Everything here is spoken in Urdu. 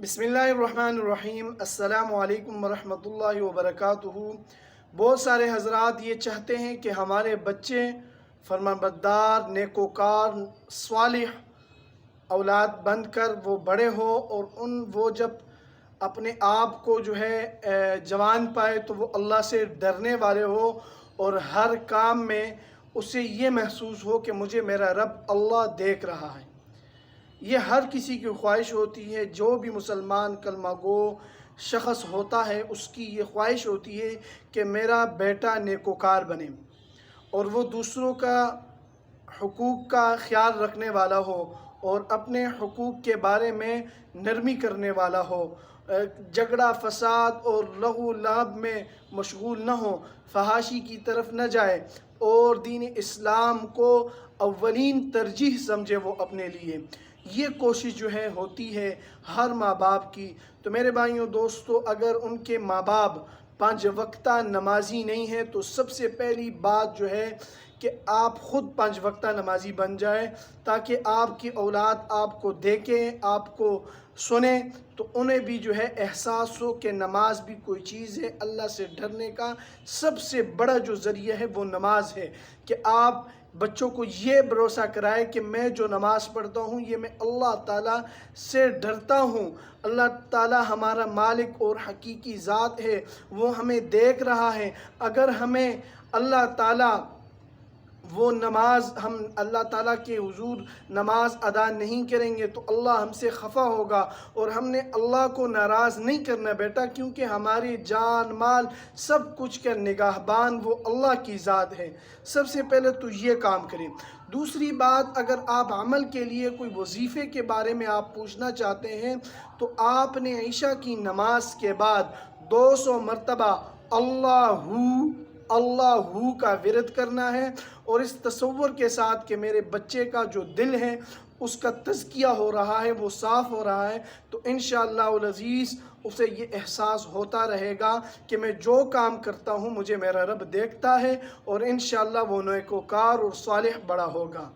بسم اللہ الرحمن الرحیم۔ السلام علیکم ورحمۃ اللہ وبرکاتہ۔ بہت سارے حضرات یہ چاہتے ہیں کہ ہمارے بچے فرمانبردار، نیکوکار، صالح اولاد بن کر وہ بڑے ہو اور وہ جب اپنے آپ کو جوان پائے تو وہ اللہ سے ڈرنے والے ہو اور ہر کام میں اسے یہ محسوس ہو کہ مجھے میرا رب اللہ دیکھ رہا ہے۔ یہ ہر کسی کی خواہش ہوتی ہے، جو بھی مسلمان کلمہ گو شخص ہوتا ہے اس کی یہ خواہش ہوتی ہے کہ میرا بیٹا نیکوکار بنے اور وہ دوسروں کا حقوق کا خیال رکھنے والا ہو اور اپنے حقوق کے بارے میں نرمی کرنے والا ہو، جھگڑا فساد اور لغو و لعب میں مشغول نہ ہو، فحاشی کی طرف نہ جائے اور دین اسلام کو اولین ترجیح سمجھے وہ اپنے لیے۔ یہ کوشش ہوتی ہے ہر ماں باپ کی۔ تو میرے بھائیوں دوستو، اگر ان کے ماں باپ 5 وقتہ نمازی نہیں ہیں تو سب سے پہلی بات کہ آپ خود 5 وقتہ نمازی بن جائیں، تاکہ آپ کی اولاد آپ کو دیکھیں، آپ کو سنیں، تو انہیں بھی احساس ہو کہ نماز بھی کوئی چیز ہے۔ اللہ سے ڈرنے کا سب سے بڑا جو ذریعہ ہے وہ نماز ہے، کہ آپ بچوں کو یہ بھروسہ کرائے کہ میں جو نماز پڑھتا ہوں یہ میں اللہ تعالیٰ سے ڈرتا ہوں۔ اللہ تعالیٰ ہمارا مالک اور حقیقی ذات ہے، وہ ہمیں دیکھ رہا ہے۔ اگر ہمیں اللہ تعالیٰ وہ نماز ہم اللہ تعالیٰ کے حضور نماز ادا نہیں کریں گے تو اللہ ہم سے خفا ہوگا، اور ہم نے اللہ کو ناراض نہیں کرنا بیٹا، کیونکہ ہماری جان مال سب کچھ کا نگہبان وہ اللہ کی ذات ہے۔ سب سے پہلے تو یہ کام کریں۔ دوسری بات، اگر آپ عمل کے لیے کوئی وظیفے کے بارے میں آپ پوچھنا چاہتے ہیں تو آپ نے عشاء کی نماز کے بعد 200 مرتبہ اللہ کا ورد کرنا ہے، اور اس تصور کے ساتھ کہ میرے بچے کا جو دل ہے اس کا تزکیہ ہو رہا ہے، وہ صاف ہو رہا ہے، تو انشاءاللہ العزیز اسے یہ احساس ہوتا رہے گا کہ میں جو کام کرتا ہوں مجھے میرا رب دیکھتا ہے، اور انشاءاللہ وہ نیکوکار اور صالح بڑا ہوگا۔